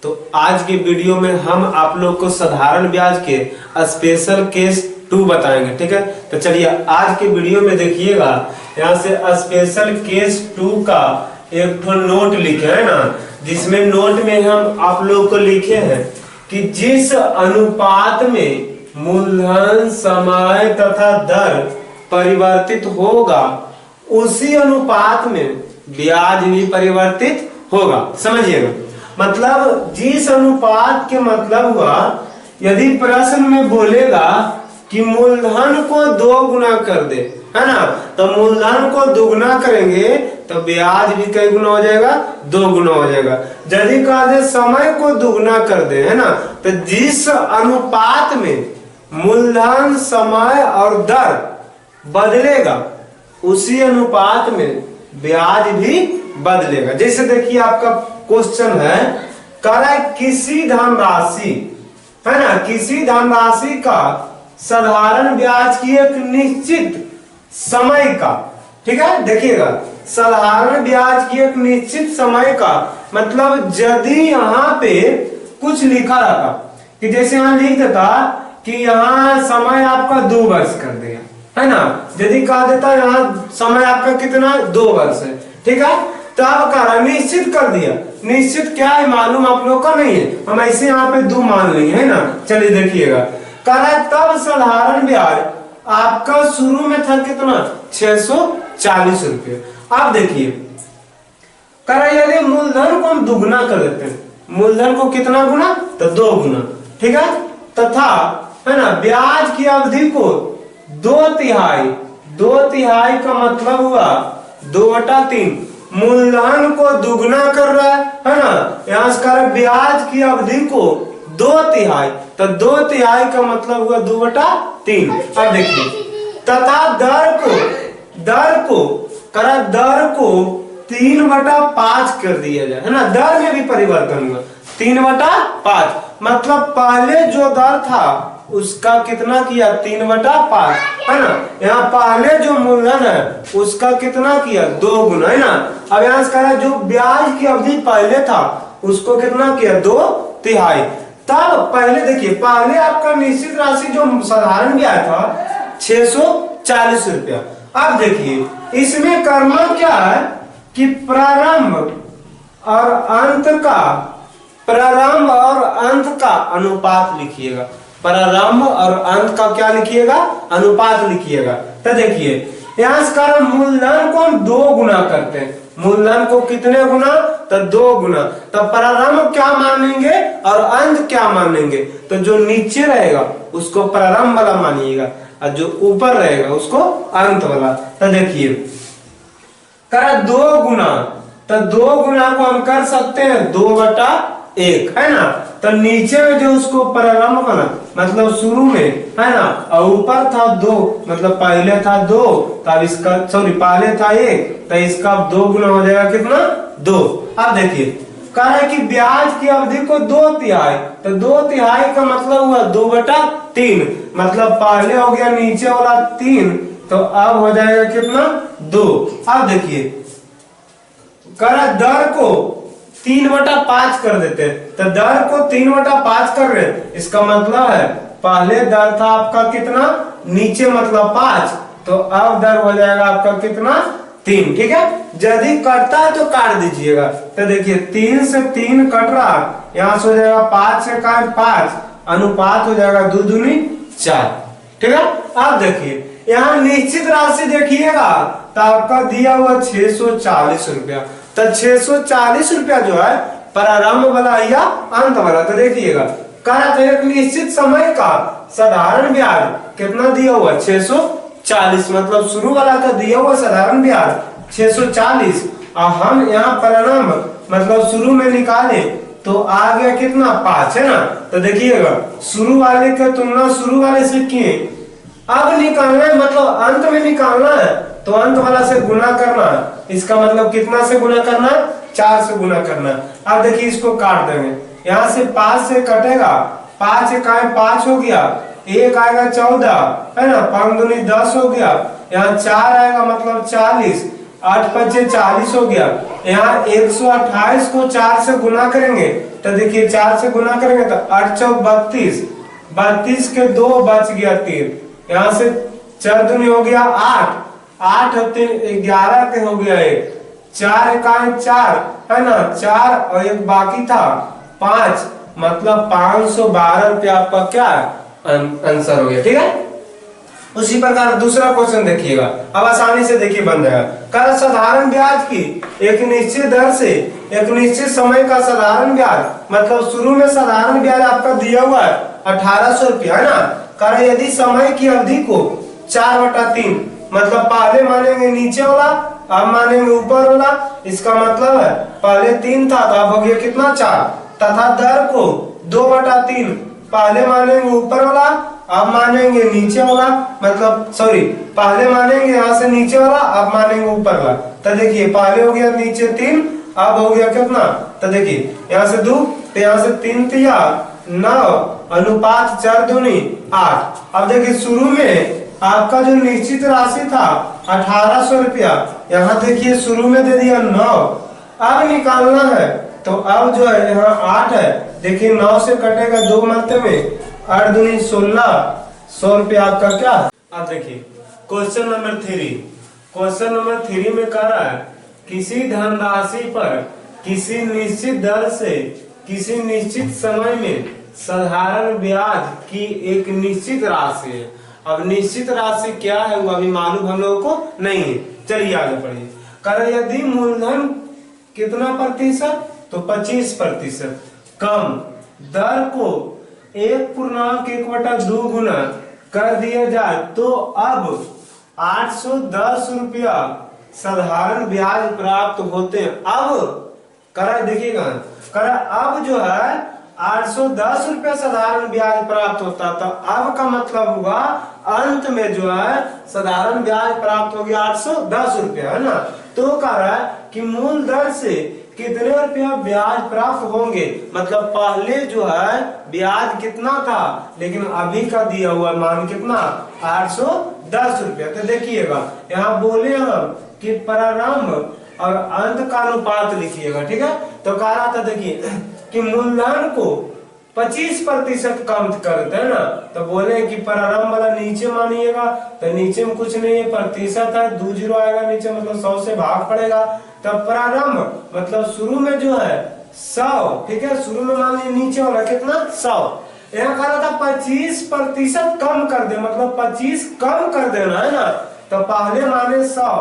तो आज की वीडियो में हम आप लोग को साधारण ब्याज के स्पेशल केस 2 बताएंगे। ठीक है, तो चलिए आज के वीडियो में देखिएगा, यहाँ से स्पेशल केस 2 का एक तो नोट लिखे है ना, जिसमें नोट में हम आप लोग को लिखे हैं कि जिस अनुपात में मूलधन, समय तथा दर परिवर्तित होगा उसी अनुपात में ब्याज भी परिवर्तित होगा। समझिएगा, मतलब जिस अनुपात के मतलब हुआ, यदि प्रश्न में बोलेगा कि मूलधन को 2 गुना कर दे, है ना, तो मूलधन को दोगुना करेंगे तो ब्याज भी कई गुना हो जाएगा, 2 गुना हो जाएगा। यदि कहा दे समय को दोगुना कर दे, है ना, तो जिस अनुपात में मूलधन, समय और दर बदलेगा उसी अनुपात में ब्याज भी बदलेगा। जैसे देखिए आपका क्वेश्चन है, कह रहा है किसी धनराशि, है ना, किसी धनराशि का साधारण ब्याज की एक निश्चित समय का, ठीक है, देखिएगा साधारण ब्याज की एक निश्चित समय का मतलब यदि यहाँ पे कुछ लिखा रहता कि जैसे यहाँ लिख देता कि यहाँ समय आपका 2 वर्ष कर दिया, है ना, यदि कहा देता यहाँ समय आपका कितना 2 वर्ष है, ठीक है, तो अब कह रहा निश्चित कर दिया। निश्चित क्या है मालूम आप लोग का नहीं है, हम ऐसे यहाँ पे 2 मान लेंगे, है ना। चलिए देखिएगा, कह रहा है तब साधारण ब्याज आपका शुरू में था कितना 640 रुपये। अब देखिए कह रहा है यदि मूलधन को हम दुगुना कर देते हैं, मूलधन को कितना गुना, तो 2 गुना, ठीक है, तथा है ना ब्याज की अवधि को 2/3 का मतलब हुआ 2/3, मूलधन को दुगुना कर रहा है ना, यहाँ से कर ब्याज की अवधि को 2/3, तो 2/3 का मतलब हुआ 2/3। अब देखिए तथा दर को करा, दर को 3/5 कर दिया जाए, है ना, दर में भी परिवर्तन हुआ 3/5, मतलब पहले जो दर था उसका कितना किया 3/5, है ना, यहाँ पहले जो मूलधन है उसका कितना किया 2 गुना, है ना। अब यहाँ से कह रहा है जो ब्याज की अवधि पहले था उसको कितना किया 2/3। तब पहले देखिए, पहले आपका निश्चित राशि जो साधारण ब्याज था 640 रुपया। अब देखिए इसमें करना क्या है कि प्रारंभ और अंत का अनुपात लिखिएगा, प्रारंभ और अंत का क्या लिखिएगा, अनुपात लिखिएगा। तो देखिए यहाँ से कारण मूलधन को हम 2 गुना करते हैं, मूलधन को कितने गुना, तो 2 गुना, तो प्रारंभ क्या मानेंगे और अंत क्या मानेंगे, तो जो नीचे रहेगा उसको प्रारंभ वाला मानिएगा और जो ऊपर रहेगा उसको अंत वाला। तो देखिए करा 2 गुना, तो 2 गुना को हम कर सकते हैं 2/1, है ना, तो नीचे में जो उसको प्रारंभ बना मतलब शुरू में, है ना, और ऊपर था 2 मतलब पहले था 2, तब इसका सॉरी पहले था 1, तो इसका 2 गुना हो जाएगा कितना 2। अब देखिए कह रहा है कि ब्याज की अवधि को 2/3, तो 2/3 का मतलब हुआ 2/3, मतलब पहले हो गया नीचे वाला 3, तो अब हो जाएगा कितना 2। अब देखिए कह रहा है दर को 3/5 कर देते, तो दर को 3/5 कर रहे, इसका मतलब है पहले दर था आपका कितना नीचे मतलब 5, तो अब दर हो जाएगा आपका कितना 3, ठीक है। यदि कटता है तो काट दीजिएगा, तो देखिए 3 से 3 कट रहा, यहाँ से हो जाएगा 5 से काट 5, अनुपात हो जाएगा 2 दूनी 4, ठीक है। अब देखिए यहाँ निश्चित राशि देखिएगा तो आपका दिया हुआ 640 रुपया, तो 640 रुपया जो है प्रारंभ वाला या अंत वाला। तो देखिएगा कहा था एक निश्चित समय का साधारण ब्याज कितना दिया हुआ 640, मतलब शुरू वाला का दिया हुआ साधारण ब्याज 640, और हम यहाँ प्रारंभ मतलब शुरू में निकाले तो आ गया कितना 5, है ना। तो देखिएगा शुरू वाले के तुलना शुरू वाले से किए, अब निकालना है मतलब अंत में निकालना है तो अंत वाला से गुना करना है, इसका मतलब कितना से गुना करना, 4 से गुना करना। अब देखिए इसको काट देंगे, यहाँ से 5 से कटेगा, 5 1 5 हो गया, 1 आएगा 14, है ना, 5 दूनी 10 हो गया, यहाँ 4 आएगा मतलब 40, 8 5 40 हो गया, यहाँ 128 को 4 से गुना करेंगे तो देखिए 4 से गुना करेंगे तो 8 चौक 32, 32 के 2 बच गया 3, यहाँ से 4 दूनी हो गया 8, 8 और 3 11 के हो गया 1, 4 इकाई 4 है ना, 4 और एक बाकी था 5, मतलब 512 रुपया आपका क्या आंसर हो गया। ठीक है, उसी प्रकार दूसरा क्वेश्चन देखिएगा, अब आसानी से देखिए बन जाएगा। कर साधारण ब्याज की एक निश्चित दर से एक निश्चित समय का साधारण ब्याज, मतलब शुरू में साधारण ब्याज आपका दिया हुआ है 1800 रुपया है ना। कर यदि समय की अवधि को 4/3, मतलब पहले मानेंगे नीचे वाला, अब मानेंगे ऊपर वाला, इसका मतलब है पहले 3 था तो अब हो गया कितना 4, तथा दर को 2/3, पहले मानेंगे ऊपर वाला, अब मानेंगे नीचे वाला, मतलब सॉरी पहले मानेंगे यहाँ से नीचे वाला, अब मानेंगे ऊपर वाला। तो देखिए पहले हो गया नीचे 3, अब हो गया कितना, तो देखिए यहाँ से 2, तो यहाँ से 3 तिया 9, अनुपात 4 दूनी 8। अब देखिए शुरू में आपका जो निश्चित राशि था 1800 रुपया, यहाँ देखिए शुरू में दे दिया 9, अब निकालना है तो अब जो है यहाँ 8 है, देखिए 9 से कटेगा 2 मरतबे, 8 दूनी 16, 100 रुपया आपका क्या। अब देखिए क्वेश्चन नंबर 3, क्वेश्चन नंबर 3 में कह रहा है किसी धनराशि पर किसी निश्चित दर से किसी निश्चित समय में साधारण ब्याज की एक निश्चित राशि है। अब निश्चित राशि क्या है वो अभी मालूम हम लोगों को नहीं है, चलिए आगे पढ़िए। कर यदि मूलधन कितना प्रतिशत, तो 25% कम दर को 1.1/2 गुना कर दिया जाए तो अब 810 रुपया साधारण ब्याज प्राप्त होते हैं। अब करा देखिएगा, करा अब जो है 810 रुपया साधारण ब्याज प्राप्त होता था, अब का मतलब हुआ अंत में जो है साधारण ब्याज प्राप्त हो गया 810 रुपया है ना। तो कह रहा है कि मूल दर से कितने रुपया ब्याज प्राप्त होंगे, मतलब पहले जो है ब्याज कितना था लेकिन अभी का दिया हुआ मान कितना 810 रुपया। तो देखिएगा यहाँ बोले हम कि प्रारंभ और अंत का अनुपात लिखिएगा। ठीक है, तो कह रहा था देखिए कि मूलधन को 25% कम करते हैं ना, तो बोले कि प्रारंभ वाला नीचे मानिएगा, तो नीचे में कुछ नहीं है, प्रतिशत है, 2 जीरो आएगा नीचे, मतलब 100 से भाग पड़ेगा। तब प्रारंभ मतलब शुरू में जो है 100, ठीक है, शुरू में मान लीजिए नीचे वाला कितना 100, यहाँ कह रहा था 25% कम कर दे, मतलब 25 कम कर देना है ना। तो पहले माने 100,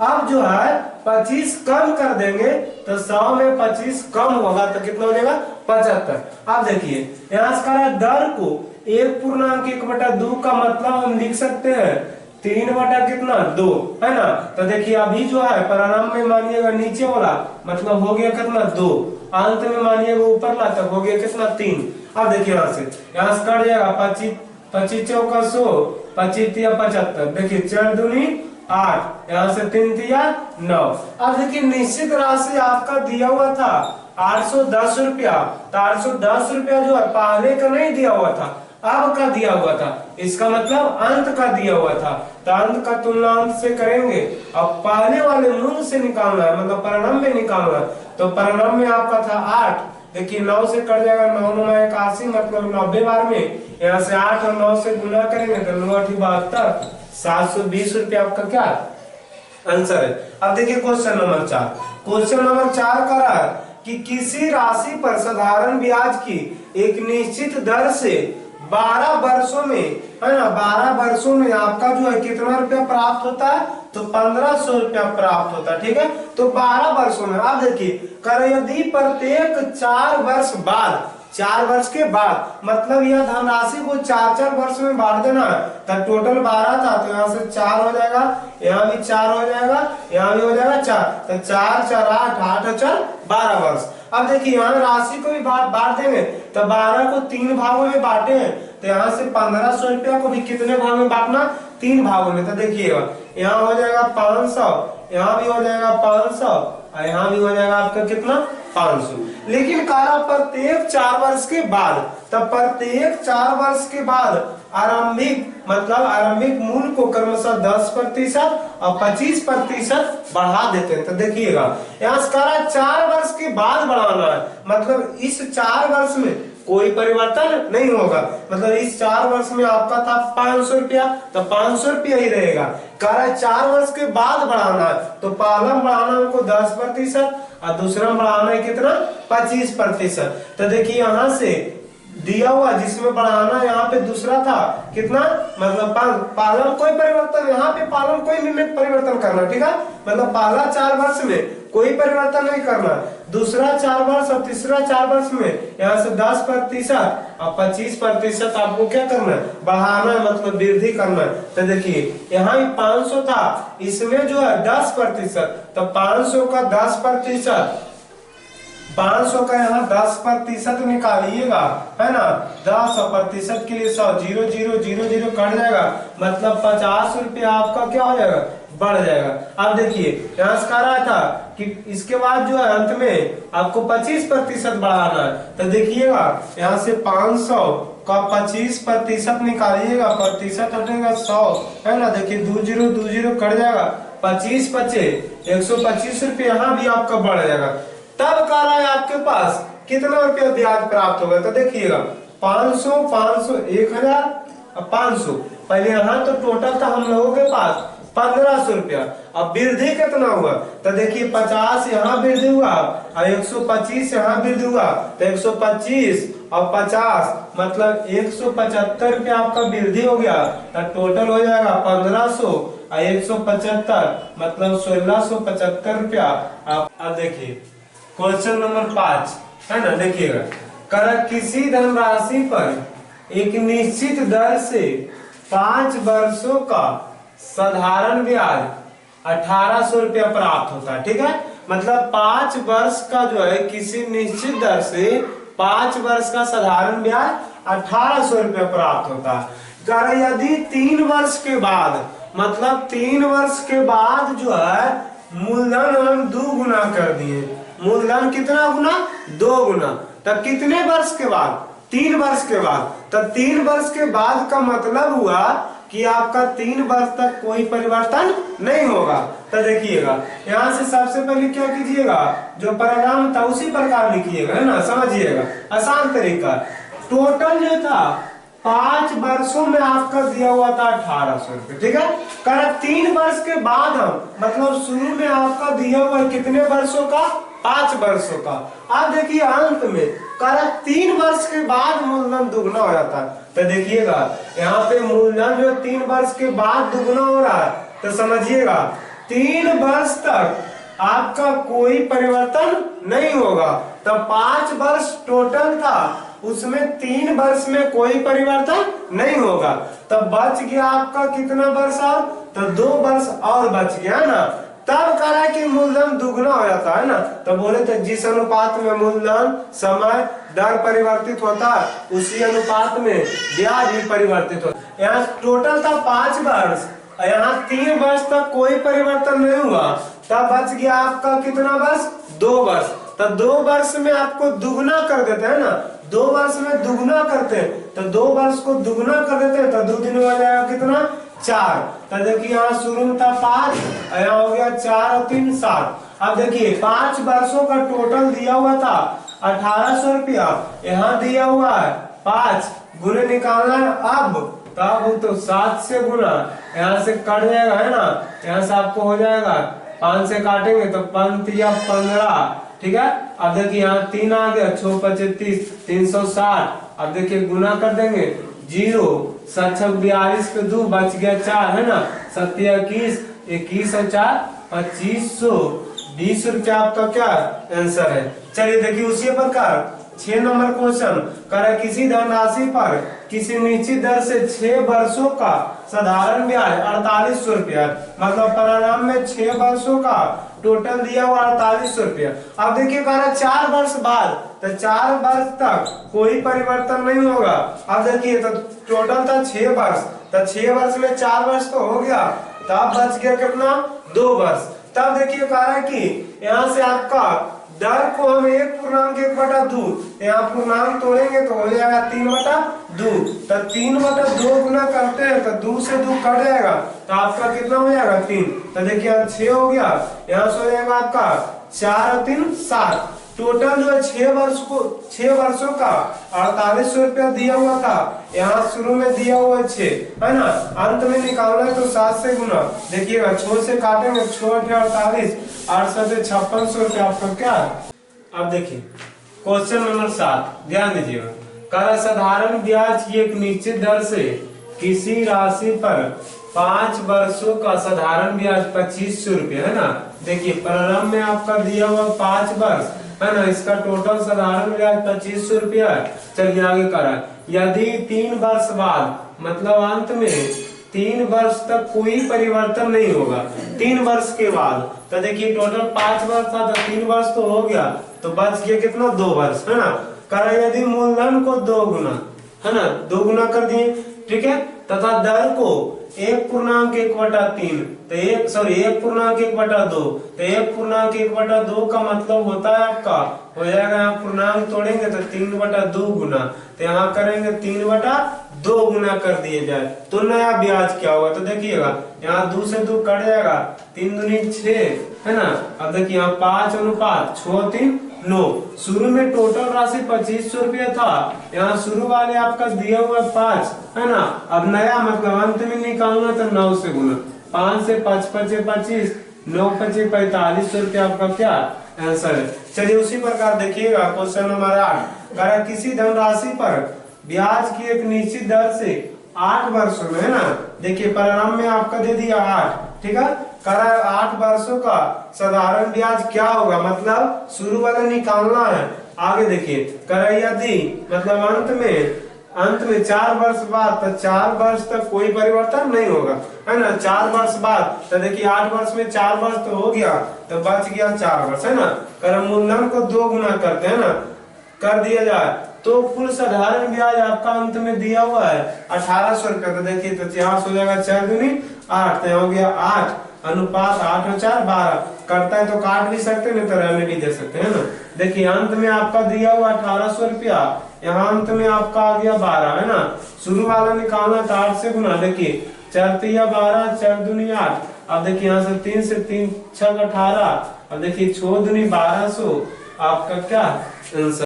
अब जो है 25 कम कर देंगे तो 100 में 25 कम होगा तो कितना हो जाएगा 75। अब देखिए यहाँ से कह रहा है दर को 1.1/2 का मतलब हम लिख सकते हैं 3/2 है ना। तो देखिए अभी जो है प्रारंभ में मानिएगा नीचे वाला, मतलब हो गया कितना 2, अंत में मानिएगा ऊपर वाला, तब हो गया कितना 3। अब देखिए यहाँ से कट जाएगा 25, 25 चौका 100, 25 तिया 75, देखिए 4 दूनी 8, यहाँ से 3 तिया 9। अब देखिए निश्चित राशि आपका दिया हुआ था 810 रुपया, तो 810 रुपया जो है पहले का नहीं दिया हुआ था, अब का दिया हुआ था, इसका मतलब अंत का दिया हुआ था। तो अंत का तुलना अंत से करेंगे, अब पहले वाले मूल से निकालना है, मतलब प्रारंभ में निकालना है। तो प्रारंभ में आपका था 8, देखिए 9 से कट जाएगा, 9 9 81, मतलब 90 बार में यहाँ से 8 और 9 से गुना करेंगे तो 9 8 72, 720 रुपया आपका क्या आंसर है। अब देखिए क्वेश्चन नंबर 4, क्वेश्चन नंबर 4 का रहा है कि किसी राशि पर साधारण ब्याज की एक निश्चित दर से 12 वर्षों में है ना, 12 वर्षों में आपका जो है कितना रुपया प्राप्त होता है, तो 1500 रुपया प्राप्त होता है। ठीक है, तो 12 वर्षों में आप देखिए कर यदि प्रत्येक 4 वर्ष बाद, 4 वर्ष के बाद, मतलब यह धनराशि को 4-4 वर्ष में बांट देना है, तो टोटल 12 था, तो यहाँ से 4 हो जाएगा, यहाँ भी 4 हो जाएगा, यहाँ भी हो जाएगा 4, तो 4 4 8, 8 और 4 12 वर्ष। अब देखिए यहाँ राशि को भी बांट देंगे, तो 12 को 3 भागों में बांटे हैं, तो यहाँ से 1500 रुपया को भी कितने भाग में बांटना, 3 भागों में। तो देखिएगा यहाँ हो जाएगा 500, यहाँ भी हो जाएगा 500 और यहाँ भी हो जाएगा आपका कितना 500। लेकिन कह रहा प्रत्येक 4 वर्ष के बाद, तब प्रत्येक 4 वर्ष के बाद आरंभिक मतलब आरंभिक मूल्य को क्रमशः 10% और 25% बढ़ा देते हैं। तो देखिएगा यहाँ से कह रहा 4 वर्ष के बाद बढ़ाना है, मतलब इस 4 वर्ष में कोई परिवर्तन नहीं होगा। मतलब इस 4 वर्ष में आपका था 500 रुपया, तो 500 रुपया ही रहेगा। कह रहा है 4 वर्ष के बाद बढ़ाना है, तो पहला बढ़ाना हमको 10% और दूसरा बढ़ाना है कितना 25%। तो देखिए यहाँ से दिया हुआ जिसमें बढ़ाना यहाँ पे दूसरा था कितना, मतलब पालन कोई परिवर्तन, यहाँ पे पालन कोई भी में परिवर्तन करना, ठीक है। मतलब पहला 4 वर्ष में कोई परिवर्तन नहीं करना, दूसरा 4 वर्ष और तीसरा 4 वर्ष में यहाँ से 10% और 25% आपको क्या करना है, बढ़ाना है, मतलब वृद्धि करना है। तो देखिए यहाँ 500 था, इसमें जो है 10%, तो 500 का 10%, 500 का यहाँ 10% निकालिएगा, है ना। 10 और प्रतिशत के लिए 100, 0 0 0 0 कट जाएगा, मतलब 50 रुपया आपका क्या हो जाएगा, बढ़ जाएगा। अब देखिए यहाँ से कह रहा था कि इसके बाद जो है अंत में आपको 25% बढ़ाना है। तो देखिएगा यहाँ से 500 का 25% निकालिएगा, प्रतिशत हटेगा 100, है ना। देखिए 2 0 2 0 कट जाएगा, 25 बचे 125 रुपया, यहाँ भी आपका बढ़ जाएगा। तब कह रहा है आपके पास कितना रुपया ब्याज प्राप्त होगा। तो देखिएगा 500 500 1000 और 500, पहले यहाँ तो टोटल था हम लोगों के पास 1500 रुपया। अब वृद्धि कितना हुआ, तो देखिए 50 यहाँ वृद्धि हुआ और 125 यहाँ वृद्धि हुआ, तो 125 और 50 मतलब 175 रुपया आपका वृद्धि हो गया। तो टोटल हो जाएगा 1500 और 175 मतलब 1675 रुपया। अब देखिए क्वेश्चन नंबर 5, है ना। देखिएगा कर किसी धनराशि पर एक निश्चित दर से 5 वर्षों का साधारण ब्याज 1800 रुपया प्राप्त होता है, ठीक है। मतलब 5 वर्ष का जो है किसी निश्चित दर से 5 वर्ष का साधारण ब्याज 1800 रुपया प्राप्त होता है। कर यदि 3 वर्ष के बाद, मतलब 3 वर्ष के बाद जो है मूलधन हम 2 गुना कर दिए, मूलधन कितना गुना, 2 गुना। तब कितने वर्ष के बाद, 3 वर्ष के बाद। तब 3 वर्ष के बाद का मतलब हुआ कि आपका 3 वर्ष तक कोई परिवर्तन नहीं होगा। तो देखिएगा यहाँ से सबसे पहले क्या कीजिएगा, जो परिणाम था उसी प्रकार लिखिएगा, है ना, समझिएगा, आसान तरीका। टोटल जो था 5 वर्षों में आपका दिया हुआ था 1800 रुपये, ठीक है। कर 3 वर्ष के बाद हम, मतलब शुरू में आपका दिया हुआ कितने वर्षों का, 5 वर्षों का। अब देखिए अंत में कर 3 वर्ष के बाद मूलधन दुगना हो जाता है। तो देखिएगा यहाँ पे मूलधन जो 3 वर्ष के बाद दुगना हो रहा है, तो समझिएगा 3 वर्ष तक आपका कोई परिवर्तन नहीं होगा। तो 5 वर्ष टोटल था, उसमें 3 वर्ष में कोई परिवर्तन नहीं होगा। तब बच गया आपका कितना वर्ष और, तो 2 वर्ष और बच गया, है ना। तब कह रहा है कि मूलधन दुगना हो जाता है ना। तो बोले थे जिस अनुपात में मूलधन समय दर परिवर्तित होता है उसी अनुपात में ब्याज भी परिवर्तित होता है। यहाँ टोटल था 5 वर्ष, यहाँ 3 वर्ष तक कोई परिवर्तन नहीं हुआ, तब बच गया आपका कितना वर्ष, 2 वर्ष। तो 2 वर्ष में आपको दुगना कर देते हैं ना, 2 वर्ष में दुगना करते हैं, तो 2 वर्ष को दुगना कर देते हैं, तो 2 दिन हो जाएगा कितना, 4। तो देखिए यहाँ शुरू में था 5, यहाँ हो गया 4 और 3 7। अब देखिए 5 वर्षों का टोटल दिया हुआ था 1800 रुपया, यहाँ दिया हुआ है 5, गुने निकालना है अब, तब तो 7 से गुना, यहाँ से कट जाएगा, है ना। यहाँ से आपको हो जाएगा 5 से काटेंगे तो 5 या 15, ठीक है। अब देखिए यहाँ 3 आ गया, 6 25 360। अब देखिए गुना कर देंगे, 0 7 42 के 2 बच गया 4, है ना। 7 21 21 और 4 2520 रुपया आपका क्या आंसर है। चलिए देखिए उसी प्रकार 6 नंबर क्वेश्चन कर किसी धनराशि पर किसी निश्चित दर से 6 वर्षों का साधारण ब्याज 4800 रुपया, मतलब परिणाम में 6 वर्षों का टोटल दिया हुआ 4800 रुपया। अब देखिए कह रहा 4 वर्ष बाद, तो 4 वर्ष तक कोई परिवर्तन नहीं होगा। अब देखिए तो टोटल था 6 वर्ष, तो 6 वर्ष में 4 वर्ष तो हो गया, तब बच गया कितना, 2 वर्ष। तब देखिए कह रहा है कि यहाँ से आपका दर को हम 1/1/2, यहाँ पूर्णांक तोड़ेंगे तो हो जाएगा 3/2। तो 3/2 गुना करते हैं तो 2 से 2 कट जाएगा, तो आपका कितना हो जाएगा 3। तो देखिए 6 हो गया, यहाँ से हो जाएगा आपका 4 और 3 7। टोटल जो है 6 वर्षों का 4800 रुपया दिया हुआ था, यहाँ शुरू में दिया हुआ है 6, है ना। अंत में निकालना है तो 7 से गुना, देखिएगा 6 से काटेंगे, 6 48, 8 7 5600 रुपया आपका क्या है। अब देखिए क्वेश्चन नंबर 7, ध्यान दीजिएगा। कर साधारण ब्याज की एक निश्चित दर से किसी राशि पर 5 वर्षों का साधारण ब्याज 2500 रुपया, है ना। देखिए प्रारंभ में आपका दिया हुआ 5 वर्ष, है ना, इसका टोटल साधारण ब्याज 2500 रुपया है। चलिए आगे करा, यदि 3 वर्ष बाद, मतलब अंत में 3 वर्ष तक कोई परिवर्तन नहीं होगा, 3 वर्ष के बाद, तो देखिए टोटल 5 वर्ष था तो 3 वर्ष तो हो गया, तो बच गया कितना 2 वर्ष, है ना। करा यदि मूलधन को 2 गुना, है ना, 2 गुना कर दिए, ठीक है, तथा दर को 1/1/3, तो 1/1/2, तो 1/1/2 का मतलब होता है आपका, हो जाएगा यहाँ पूर्णांक तोड़ेंगे तो 3/2 गुना, तो यहाँ करेंगे 3/2 गुना कर दिए जाए तो नया ब्याज क्या होगा। तो देखिएगा यहाँ 2 से 2 कट जाएगा, 3 दूनी 6, है ना। अब देखिए यहाँ 5:6:3:9। शुरू में टोटल राशि 2500 रुपया था, यहाँ शुरू वाले आपका दिया हुआ 5, है ना। अब नया मतलब अंत में निकालना तो 9 से गुना, 5 से 5 5 25, 9 5 4500 रुपया आपका क्या आंसर है। चलिए उसी प्रकार देखिएगा क्वेश्चन नंबर 8, किसी धनराशि पर ब्याज की एक निश्चित दर से 8 वर्षों में, है ना। देखिए प्रारंभ में आपका दे दिया 8, ठीक है, 8 वर्षों का साधारण ब्याज क्या होगा, मतलब शुरू वाला निकालना है। आगे देखिए यदि मतलब अंत में 4 वर्ष बाद, तो 4 वर्ष तक कोई परिवर्तन नहीं होगा, है ना। 4 वर्ष बाद, तो देखिए 8 वर्ष में 4 वर्ष तो हो गया, तो बच गया 4 वर्ष, है ना। कर मूलधन को 2 गुना करते हैं ना, कर दिया जाए तो कुल साधारण ब्याज आपका अंत में दिया हुआ है 1800 रुपया। तो देखिए तो यहाँ हो जाएगा 4 दूनी 8, तो हो गया 8 अनुपात 8 और 4 12, करता है तो काट भी सकते, नहीं तो रहने भी दे सकते, है ना। देखिए अंत में आपका दिया हुआ 1800 रुपया, यहाँ अंत में आपका आ गया 12, है ना। शुरू वाला निकालना था 8 से गुना, देखिए 4 3 12, 4 दूनी 8। अब देखिए यहाँ से 3 से 3 6 18, अब देखिए 6 दूनी 1200, आपका क्या आंसर।